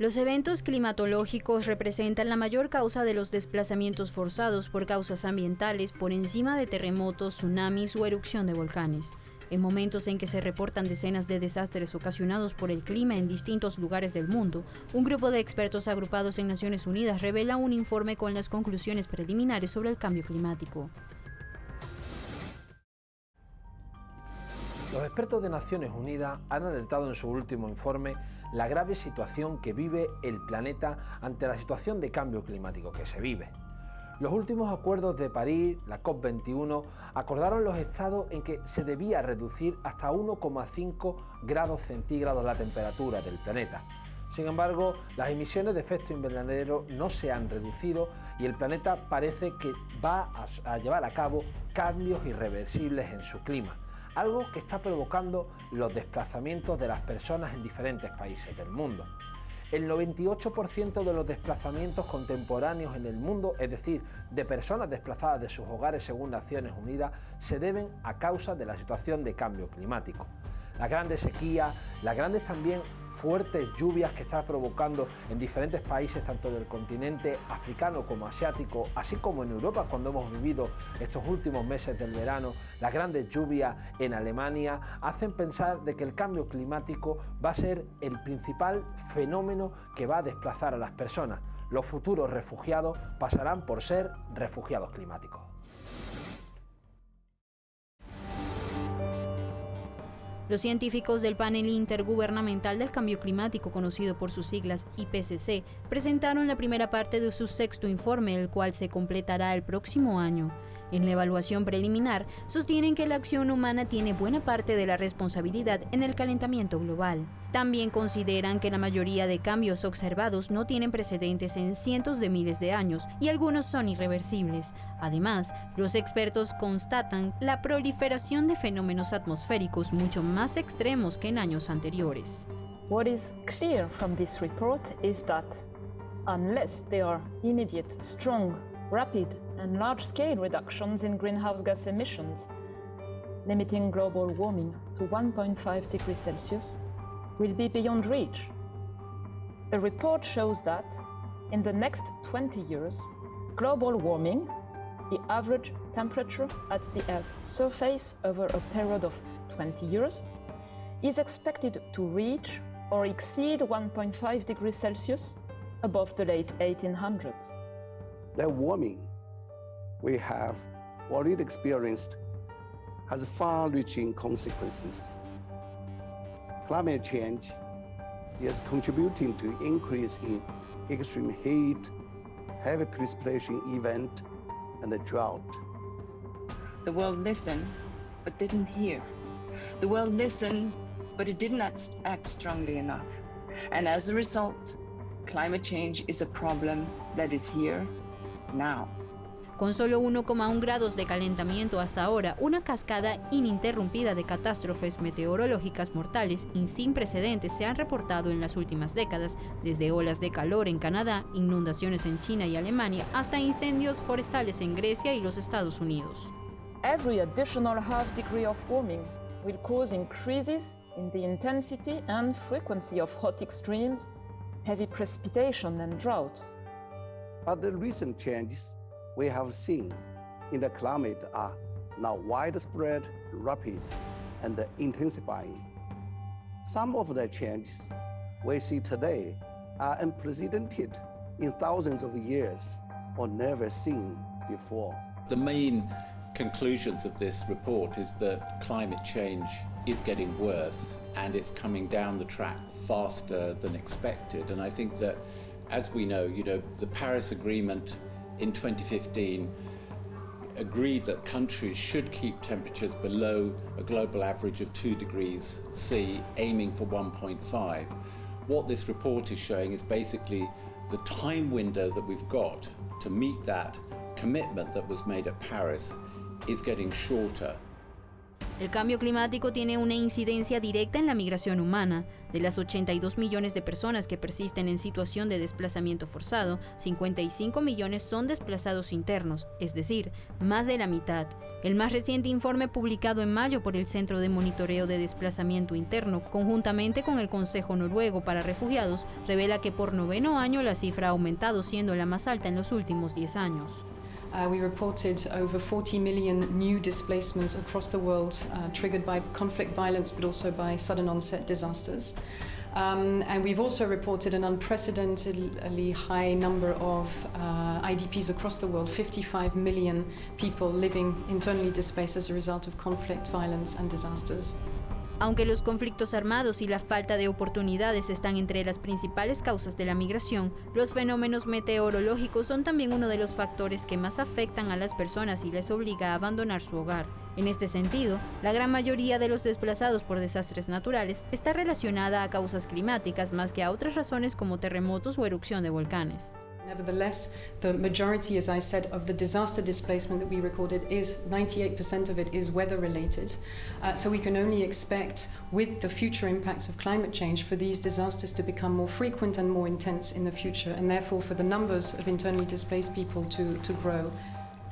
Los eventos climatológicos representan la mayor causa de los desplazamientos forzados por causas ambientales por encima de terremotos, tsunamis o erupción de volcanes. En momentos en que se reportan decenas de desastres ocasionados por el clima en distintos lugares del mundo, un grupo de expertos agrupados en Naciones Unidas revela un informe con las conclusiones preliminares sobre el cambio climático. Los expertos de Naciones Unidas han alertado en su último informe la grave situación que vive el planeta ante la situación de cambio climático que se vive. Los últimos acuerdos de París, la COP21, acordaron los estados en que se debía reducir hasta 1,5 grados centígrados la temperatura del planeta. Sin embargo, las emisiones de efecto invernadero no se han reducido y el planeta parece que va a llevar a cabo cambios irreversibles en su clima, algo que está provocando los desplazamientos de las personas en diferentes países del mundo. El 98% de los desplazamientos contemporáneos en el mundo, es decir, de personas desplazadas de sus hogares según Naciones Unidas, se deben a causa de la situación de cambio climático. Las grandes sequías, las grandes también fuertes lluvias que está provocando en diferentes países, tanto del continente africano como asiático, así como en Europa cuando hemos vivido estos últimos meses del verano, las grandes lluvias en Alemania, hacen pensar de que el cambio climático va a ser el principal fenómeno que va a desplazar a las personas. Los futuros refugiados pasarán por ser refugiados climáticos. Los científicos del Panel Intergubernamental del Cambio Climático, conocido por sus siglas IPCC, presentaron la primera parte de su sexto informe, el cual se completará el próximo año. En la evaluación preliminar, sostienen que la acción humana tiene buena parte de la responsabilidad en el calentamiento global. También consideran que la mayoría de cambios observados no tienen precedentes en cientos de miles de años y algunos son irreversibles. Además, los expertos constatan la proliferación de fenómenos atmosféricos mucho más extremos que en años anteriores. What is clear from this report is that unless there are immediate, strong, rapid and large-scale reductions in greenhouse gas emissions, limiting global warming to 1.5 degrees Celsius, will be beyond reach. The report shows that in the next 20 years, global warming, the average temperature at the Earth's surface over a period of 20 years, is expected to reach or exceed 1.5 degrees Celsius above the late 1800s. The warming we have already experienced has far-reaching consequences. Climate change is contributing to increase in extreme heat, heavy precipitation event, and the drought. The world listened, but didn't hear. The world listened, but it did not act strongly enough. And as a result, climate change is a problem that is here now. Con solo 1,1 grados de calentamiento hasta ahora, una cascada ininterrumpida de catástrofes meteorológicas mortales y sin precedentes se han reportado en las últimas décadas, desde olas de calor en Canadá, inundaciones en China y Alemania, hasta incendios forestales en Grecia y los Estados Unidos. Every additional half degree of warming will cause increases in the intensity and frequency of hot extremes, heavy precipitation and drought. But the recent changes we have seen in the climate are now widespread, rapid, and intensifying. Some of the changes we see today are unprecedented in thousands of years or never seen before. The main conclusions of this report is that climate change is getting worse and it's coming down the track faster than expected. And I think that, as we know, the Paris Agreement in 2015 agreed that countries should keep temperatures below a global average of 2 degrees C, aiming for 1.5. What this report is showing is basically the time window that we've got to meet that commitment that was made at Paris is getting shorter. El cambio climático tiene una incidencia directa en la migración humana. De las 82 millones de personas que persisten en situación de desplazamiento forzado, 55 millones son desplazados internos, es decir, más de la mitad. El más reciente informe publicado en mayo por el Centro de Monitoreo de Desplazamiento Interno, conjuntamente con el Consejo Noruego para Refugiados, revela que por 9º año la cifra ha aumentado, siendo la más alta en los últimos 10 años. We reported over 40 million new displacements across the world, triggered by conflict violence, but also by sudden onset disasters. And we've also reported an unprecedentedly high number of IDPs across the world, 55 million people living internally displaced as a result of conflict, violence, and disasters. Aunque los conflictos armados y la falta de oportunidades están entre las principales causas de la migración, los fenómenos meteorológicos son también uno de los factores que más afectan a las personas y les obliga a abandonar su hogar. En este sentido, la gran mayoría de los desplazados por desastres naturales está relacionada a causas climáticas más que a otras razones como terremotos o erupción de volcanes. Nevertheless, the majority, as I said, of the disaster displacement that we recorded is 98% of it is weather related. So we can only expect, with the future impacts of climate change, for these disasters to become more frequent and more intense in the future, and therefore for the numbers of internally displaced people to grow.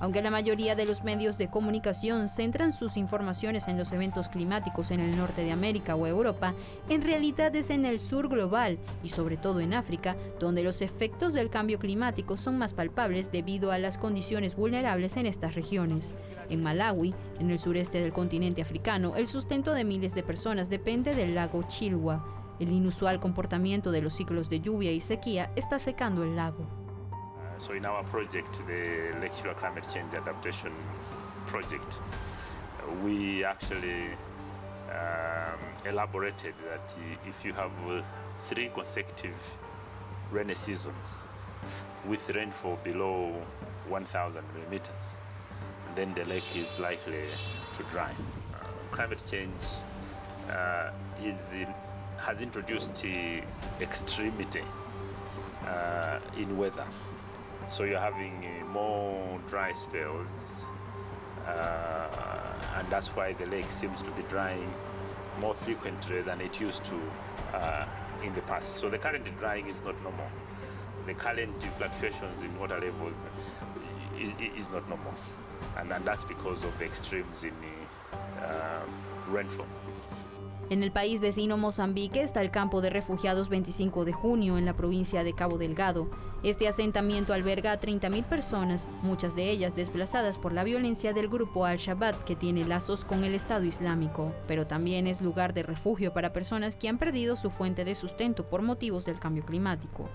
Aunque la mayoría de los medios de comunicación centran sus informaciones en los eventos climáticos en el norte de América o Europa, en realidad es en el sur global y sobre todo en África, donde los efectos del cambio climático son más palpables debido a las condiciones vulnerables en estas regiones. En Malawi, en el sureste del continente africano, el sustento de miles de personas depende del lago Chilwa. El inusual comportamiento de los ciclos de lluvia y sequía está secando el lago. So in our project, the Lake Chilwa Climate Change Adaptation Project, we actually elaborated that if you have 3 consecutive rainy seasons with rainfall below 1,000 millimeters, then the lake is likely to dry. Climate change has introduced extremity in weather. So you're having more dry spells, and that's why the lake seems to be drying more frequently than it used to in the past. So the current drying is not normal. The current fluctuations in water levels is not normal, and that's because of the extremes in rainfall. En el país vecino Mozambique está el campo de refugiados 25 de junio en la provincia de Cabo Delgado. Este asentamiento alberga a 30.000 personas, muchas de ellas desplazadas por la violencia del grupo Al-Shabaab, que tiene lazos con el Estado Islámico, pero también es lugar de refugio para personas que han perdido su fuente de sustento por motivos del cambio climático.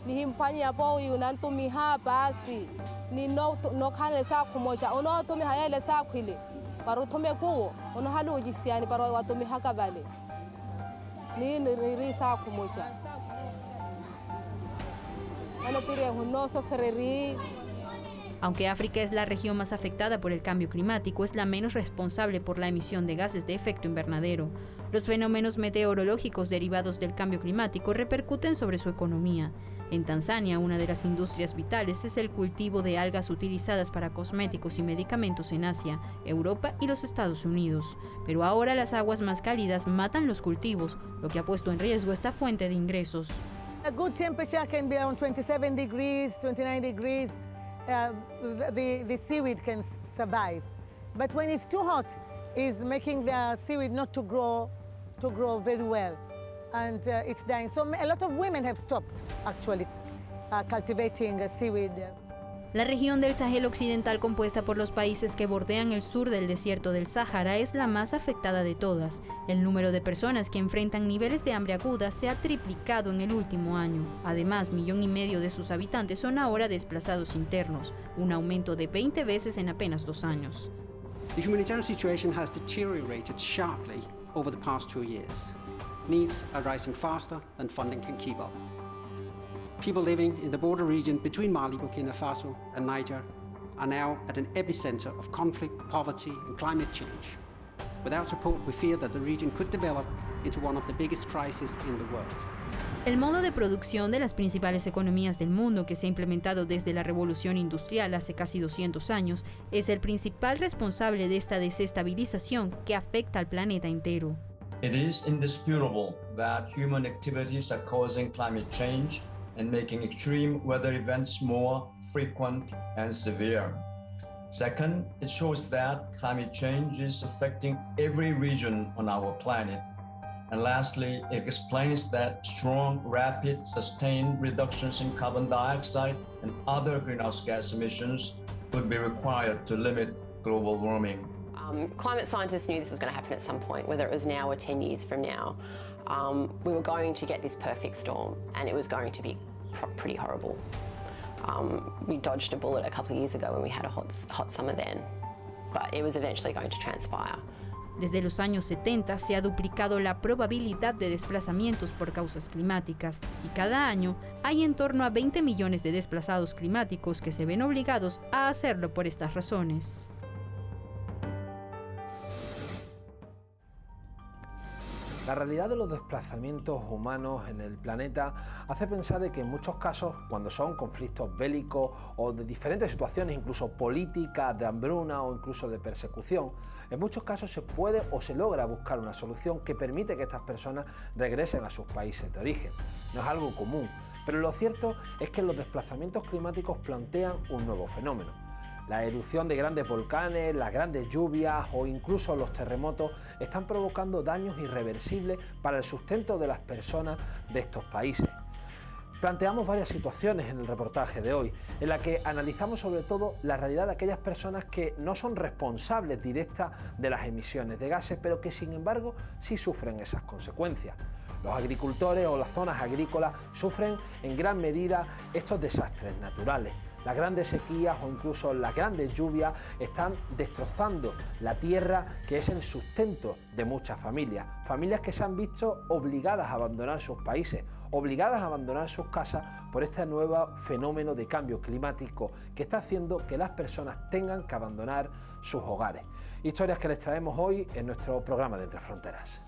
Ni himpanya po yunantumi ha basi ni no khane sa khumosha ono tumi hayele sa khwile paru thume kuwo ono halu jisiani paru watumi hakabale ni ri sa khumosha ana tire hunno so fereri. Aunque África es la región más afectada por el cambio climático, es la menos responsable por la emisión de gases de efecto invernadero. Los fenómenos meteorológicos derivados del cambio climático repercuten sobre su economía. En Tanzania, una de las industrias vitales es el cultivo de algas utilizadas para cosméticos y medicamentos en Asia, Europa y los Estados Unidos. Pero ahora las aguas más cálidas matan los cultivos, lo que ha puesto en riesgo esta fuente de ingresos. A good temperature can be around 27 degrees, 29 degrees. The seaweed can survive. But when it's too hot, it's making the seaweed not to grow very well, and it's dying. So a lot of women have stopped actually cultivating seaweed. La región del Sahel Occidental, compuesta por los países que bordean el sur del desierto del Sáhara, es la más afectada de todas. El número de personas que enfrentan niveles de hambre aguda se ha triplicado en el último año. Además, 1,5 millones de sus habitantes son ahora desplazados internos, un aumento de 20 veces en apenas 2 años. The humanitarian situation has deteriorated sharply over the past 2 years. Needs are rising faster than funding can keep up. People living in the border region between Mali, Burkina Faso and Niger are now at an epicenter of conflict, poverty and climate change. Without support, we fear that the region could develop into one of the biggest crises in the world. El modo de producción de las principales economías del mundo, que se ha implementado desde la Revolución Industrial hace casi 200 años, es el principal responsable de esta desestabilización que afecta al planeta entero. It is indisputable that human activities are causing climate change and making extreme weather events more frequent and severe. Second, it shows that climate change is affecting every region on our planet. And lastly, it explains that strong, rapid, sustained reductions in carbon dioxide and other greenhouse gas emissions would be required to limit global warming. Climate scientists knew this was going to happen at some point, whether it was now or 10 years from now. We were going to get this perfect storm, and it was going to be pretty horrible. We dodged a bullet a couple of years ago when we had a hot summer then, but it was eventually going to transpire. Desde los años 70 se ha duplicado la probabilidad de desplazamientos por causas climáticas y cada año hay en torno a 20 millones de desplazados climáticos que se ven obligados a hacerlo por estas razones. La realidad de los desplazamientos humanos en el planeta hace pensar de que en muchos casos, cuando son conflictos bélicos o de diferentes situaciones, incluso políticas, de hambruna o incluso de persecución, en muchos casos se puede o se logra buscar una solución que permite que estas personas regresen a sus países de origen. No es algo común, pero lo cierto es que los desplazamientos climáticos plantean un nuevo fenómeno. La erupción de grandes volcanes, las grandes lluvias o incluso los terremotos están provocando daños irreversibles para el sustento de las personas de estos países. Planteamos varias situaciones en el reportaje de hoy, en la que analizamos sobre todo la realidad de aquellas personas que no son responsables directas de las emisiones de gases, pero que sin embargo sí sufren esas consecuencias. Los agricultores o las zonas agrícolas sufren en gran medida estos desastres naturales. Las grandes sequías o incluso las grandes lluvias están destrozando la tierra, que es el sustento de muchas familias. Familias que se han visto obligadas a abandonar sus países, obligadas a abandonar sus casas por este nuevo fenómeno de cambio climático que está haciendo que las personas tengan que abandonar sus hogares. Historias que les traemos hoy en nuestro programa de Entre Fronteras.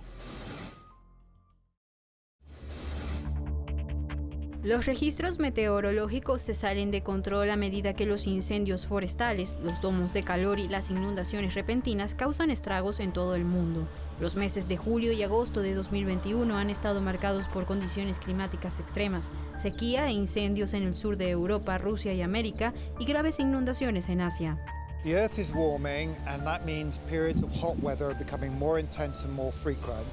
Los registros meteorológicos se salen de control a medida que los incendios forestales, los domos de calor y las inundaciones repentinas causan estragos en todo el mundo. Los meses de julio y agosto de 2021 han estado marcados por condiciones climáticas extremas, sequía e incendios en el sur de Europa, Rusia y América, y graves inundaciones en Asia. The Earth is warming, and that means periods of hot weather are becoming more intense and more frequent,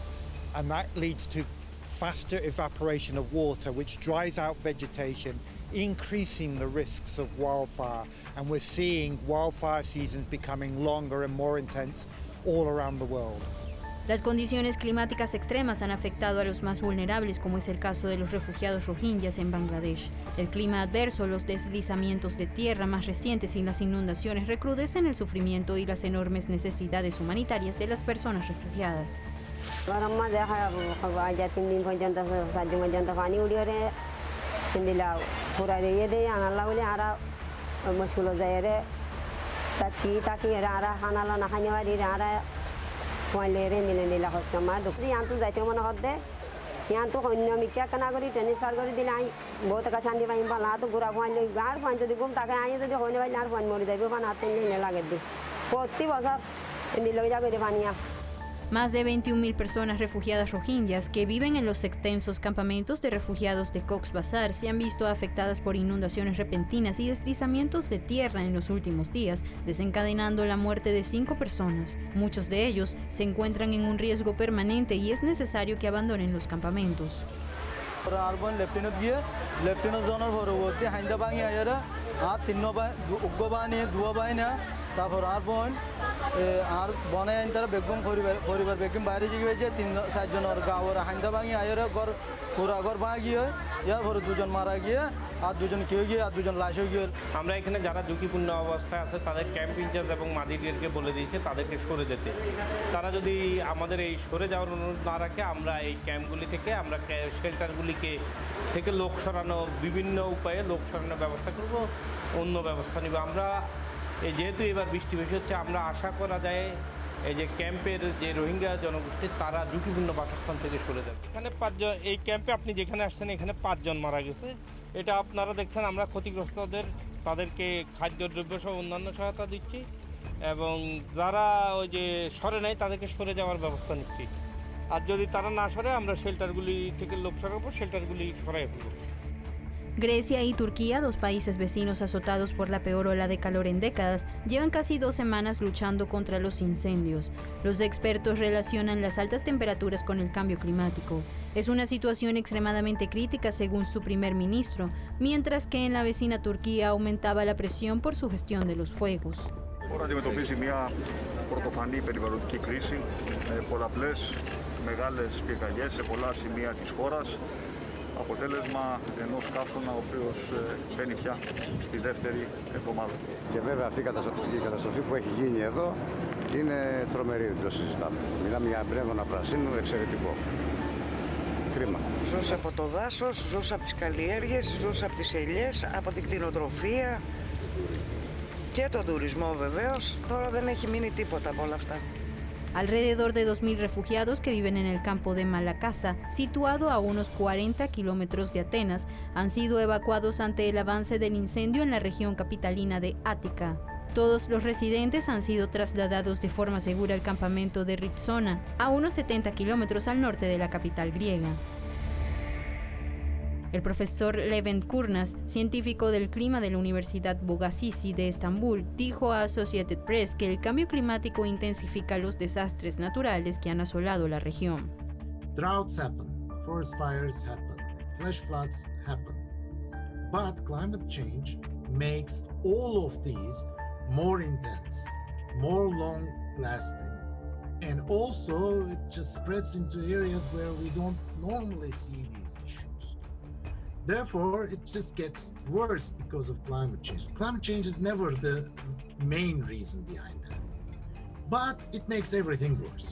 and that leads to faster evaporation of water, which dries out vegetation, increasing the risks of wildfire. And we're seeing wildfire seasons becoming longer and more intense all around the world. Las condiciones climáticas extremas han afectado a los más vulnerables, como es el caso de los refugiados rohingyas en Bangladesh. El clima adverso, los deslizamientos de tierra más recientes y las inundaciones recrudecen el sufrimiento y las enormes necesidades humanitarias de las personas refugiadas. Más de 21.000 personas refugiadas rohingyas que viven en los extensos campamentos de refugiados de Cox's Bazar se han visto afectadas por inundaciones repentinas y deslizamientos de tierra en los últimos días, desencadenando la muerte de 5 personas. Muchos de ellos se encuentran en un riesgo permanente y es necesario que abandonen los campamentos. তারপর আর বোন আর বনে তারা বেগম পরিবার বেগম বাইরে গিয়ে যে 3-4 জনের গাওয়ার হান্দা ভাঙি আয়ের ঘর পুরা ঘর ভাঙি হয় ইয়ার পরে দুজন মারা গিয়ে আর দুজন কেউ গিয়ে আর দুজন লাশ হয়ে গিয়ে আমরা এখানে যারা ঝুঁকিপূর্ণ অবস্থায় আছে তাদের ক্যাম্প ইনচার্জ এবং মাদিরকে বলে দিয়েছে তাদেরকে সরে যেতে। তারা যদি আমাদের এই সরে যাওয়ার অনুরোধ না রাখে আমরা এই ক্যাম্পগুলি থেকে আমরা শেল্টারগুলিকে থেকে লোক সরানো বিভিন্ন উপায়ে লোক সরানোর ব্যবস্থা করব, অন্য ব্যবস্থা নিব। আমরা যেহেতু এবার বৃষ্টি বেশি হচ্ছে আমরা আশা করা যায় এই যে ক্যাম্পের যে রোহিঙ্গা জনগোষ্ঠী তারা ঝুঁকিপূর্ণ বাসস্থান থেকে সরে যাবে। এখানে 5 জন, এই ক্যাম্পে আপনি যেখানে আসছেন এখানে 5 জন মারা গেছে। এটা আপনারা দেখছেন আমরা ক্ষতিগ্রস্তদের তাদেরকে খাদ্যদ্রব্য সহ অন্যান্য সহায়তা দিচ্ছি এবং যারা ওই যে সরে নাই তাদেরকে সরে যাওয়ার ব্যবস্থা নিচ্ছি। আর যদি তারা না সরে আমরা শেল্টারগুলি থেকে লোক সরাবো, শেল্টারগুলি সরাই ফেলবো। Grecia y Turquía, dos países vecinos azotados por la peor ola de calor en décadas, llevan casi 2 semanas luchando contra los incendios. Los expertos relacionan las altas temperaturas con el cambio climático. Es una situación extremadamente crítica según su primer ministro, mientras que en la vecina Turquía aumentaba la presión por su gestión de los fuegos. Χώρα αντιμετωπίζει μια πρωτοφανή περιβαλλοντική κρίση με πολλαπλές μεγάλες πυρκαγιές σε πολλά σημεία της χώρας. Αποτέλεσμα ενός καύσωνα ο οποίος μπαίνει πια στη δεύτερη εβδομάδα. Και βέβαια αυτή η καταστροφή που έχει γίνει εδώ είναι τρομερή, δεν το συζητάμε. Μιλάμε για πνεύμα πρασίνου εξαιρετικό. Κρίμα. Ζούσα από το δάσος, ζούσα από τις καλλιέργειες, ζούσα από τις ελιές, από την κτηνοτροφία και τον τουρισμό βεβαίως. Τώρα δεν έχει μείνει τίποτα από όλα αυτά. Alrededor de 2.000 refugiados que viven en el campo de Malacasa, situado a unos 40 kilómetros de Atenas, han sido evacuados ante el avance del incendio en la región capitalina de Ática. Todos los residentes han sido trasladados de forma segura al campamento de Ritsona, a unos 70 kilómetros al norte de la capital griega. El profesor Levent Kurnas, científico del clima de la Universidad Boğaziçi de Estambul, dijo a Associated Press que el cambio climático intensifica los desastres naturales que han asolado la región. Droughts happen, forest fires happen, flash floods happen. But climate change makes all of these more intense, more long-lasting, and also it just spreads into areas where we don't normally see these issues. Therefore, it just gets worse because of climate change. Climate change is never the main reason behind that, but it makes everything worse.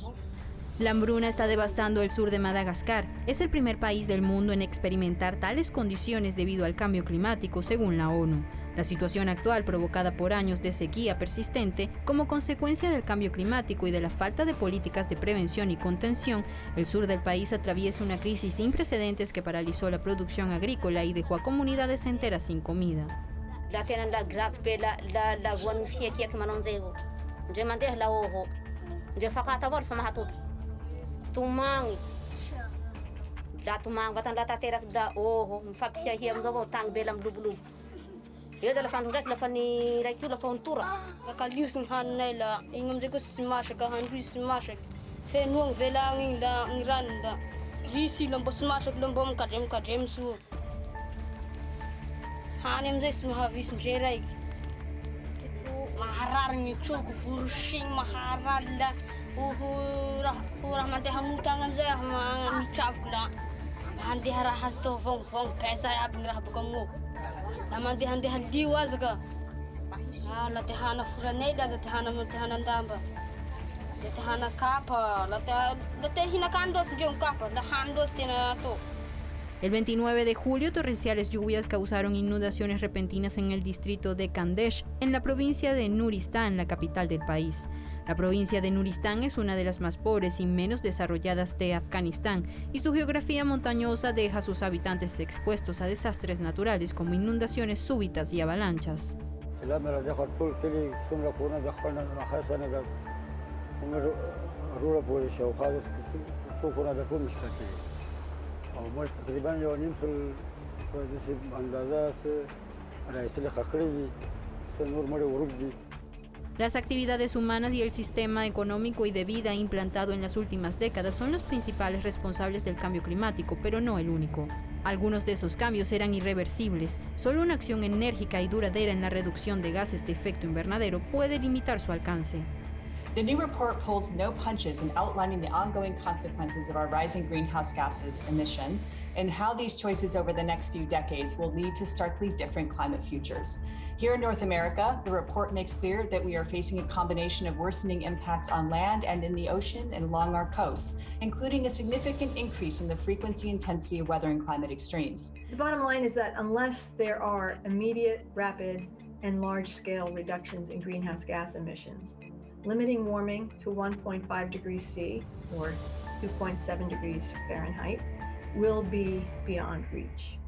La hambruna está devastando el sur de Madagascar. Es el primer país del mundo en experimentar tales condiciones debido al cambio climático, según la ONU. La situación actual, provocada por años de sequía persistente, como consecuencia del cambio climático y de la falta de políticas de prevención y contención, el sur del país atraviesa una crisis sin precedentes que paralizó la producción agrícola y dejó a comunidades enteras sin comida. Ia da la fan rek la fani rek tu la fan tura. Ka lius ni han nei la ingam de ko smash ka han ris smash. Fe nuang vela ngin la ngiran da. Risi lam bo smash lam bom ka jem su. Hanem de smha vis jerai. Tu maharar ni chu ku furushing maharar la. Ura man de hamuta ngam za ma mi chaf kula. Man de hara hato fong pesa ab ngrah bu kongo. Naman dihan diwa zaga. La tehana furanela za tehana ndamba. La tehana kapa, la tehina kandos jom kapa, la handos tina to. El 29 de julio, torrenciales lluvias causaron inundaciones repentinas en el distrito de Kandesh, en la provincia de Nuristan, la capital del país. La provincia de Nuristan es una de las más pobres y menos desarrolladas de Afganistán, y su geografía montañosa deja a sus habitantes expuestos a desastres naturales como inundaciones súbitas y avalanchas. Las actividades humanas y el sistema económico y de vida implantado en las últimas décadas son los principales responsables del cambio climático, pero no el único. Algunos de esos cambios eran irreversibles. Solo una acción enérgica y duradera en la reducción de gases de efecto invernadero puede limitar su alcance. The new report pulls no punches in outlining the ongoing consequences of our rising greenhouse gases emissions and how these choices over the next few decades will lead to starkly different climate futures. Here in North America, the report makes clear that we are facing a combination of worsening impacts on land and in the ocean and along our coasts, including a significant increase in the frequency and intensity of weather and climate extremes. The bottom line is that unless there are immediate, rapid, and large-scale reductions in greenhouse gas emissions, limiting warming to 1.5 degrees C or 2.7 degrees Fahrenheit will be beyond reach.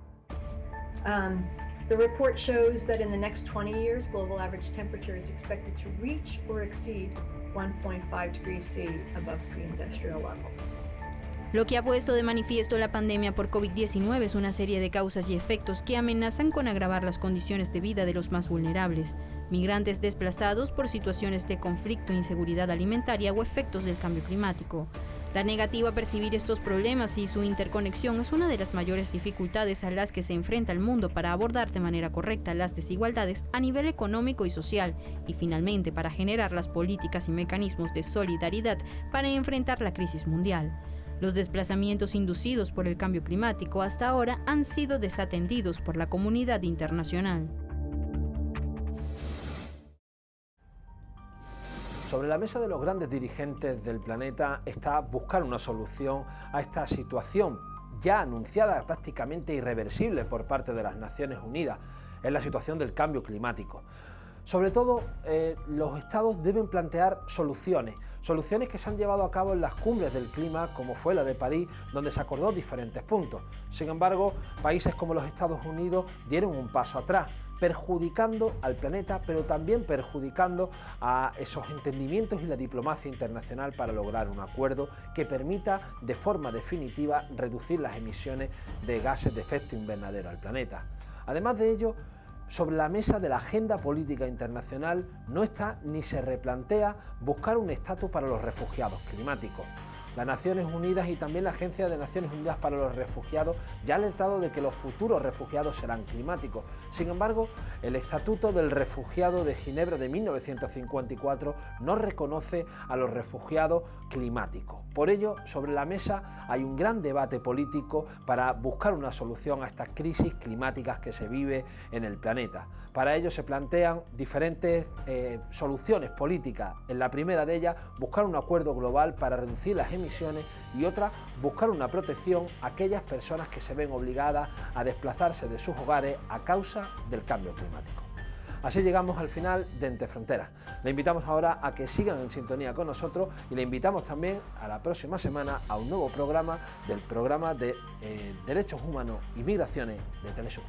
The report shows that in the next 20 years, global average temperature is expected to reach or exceed 1.5 degrees C above pre-industrial levels. Lo que ha puesto de manifiesto la pandemia por COVID-19 es una serie de causas y efectos que amenazan con agravar las condiciones de vida de los más vulnerables, migrantes desplazados por situaciones de conflicto, inseguridad alimentaria o efectos del cambio climático. La negativa a percibir estos problemas y su interconexión es una de las mayores dificultades a las que se enfrenta el mundo para abordar de manera correcta las desigualdades a nivel económico y social, y finalmente para generar las políticas y mecanismos de solidaridad para enfrentar la crisis mundial. Los desplazamientos inducidos por el cambio climático hasta ahora han sido desatendidos por la comunidad internacional. Sobre la mesa de los grandes dirigentes del planeta está buscar una solución a esta situación ya anunciada, prácticamente irreversible por parte de las Naciones Unidas, es la situación del cambio climático. Sobre todo, los estados deben plantear soluciones que se han llevado a cabo en las cumbres del clima, como fue la de París, donde se acordó diferentes puntos. Sin embargo, países como los Estados Unidos dieron un paso atrás, perjudicando al planeta, pero también perjudicando a esos entendimientos y la diplomacia internacional para lograr un acuerdo que permita de forma definitiva reducir las emisiones de gases de efecto invernadero al planeta. Además de ello, sobre la mesa de la agenda política internacional no está ni se replantea buscar un estatus para los refugiados climáticos. Las Naciones Unidas y también la Agencia de Naciones Unidas para los Refugiados ya ha alertado de que los futuros refugiados serán climáticos. Sin embargo, el Estatuto del Refugiado de Ginebra de 1954 no reconoce a los refugiados climáticos. Por ello, sobre la mesa hay un gran debate político para buscar una solución a estas crisis climáticas que se vive en el planeta. Para ello se plantean diferentes soluciones políticas. En la primera de ellas, buscar un acuerdo global para reducir las emisiones, y otra, buscar una protección a aquellas personas que se ven obligadas a desplazarse de sus hogares a causa del cambio climático. Así llegamos al final de Entre Fronteras. Le invitamos ahora a que sigan en sintonía con nosotros y le invitamos también a la próxima semana a un nuevo programa del programa de Derechos Humanos y Migraciones de Telesur.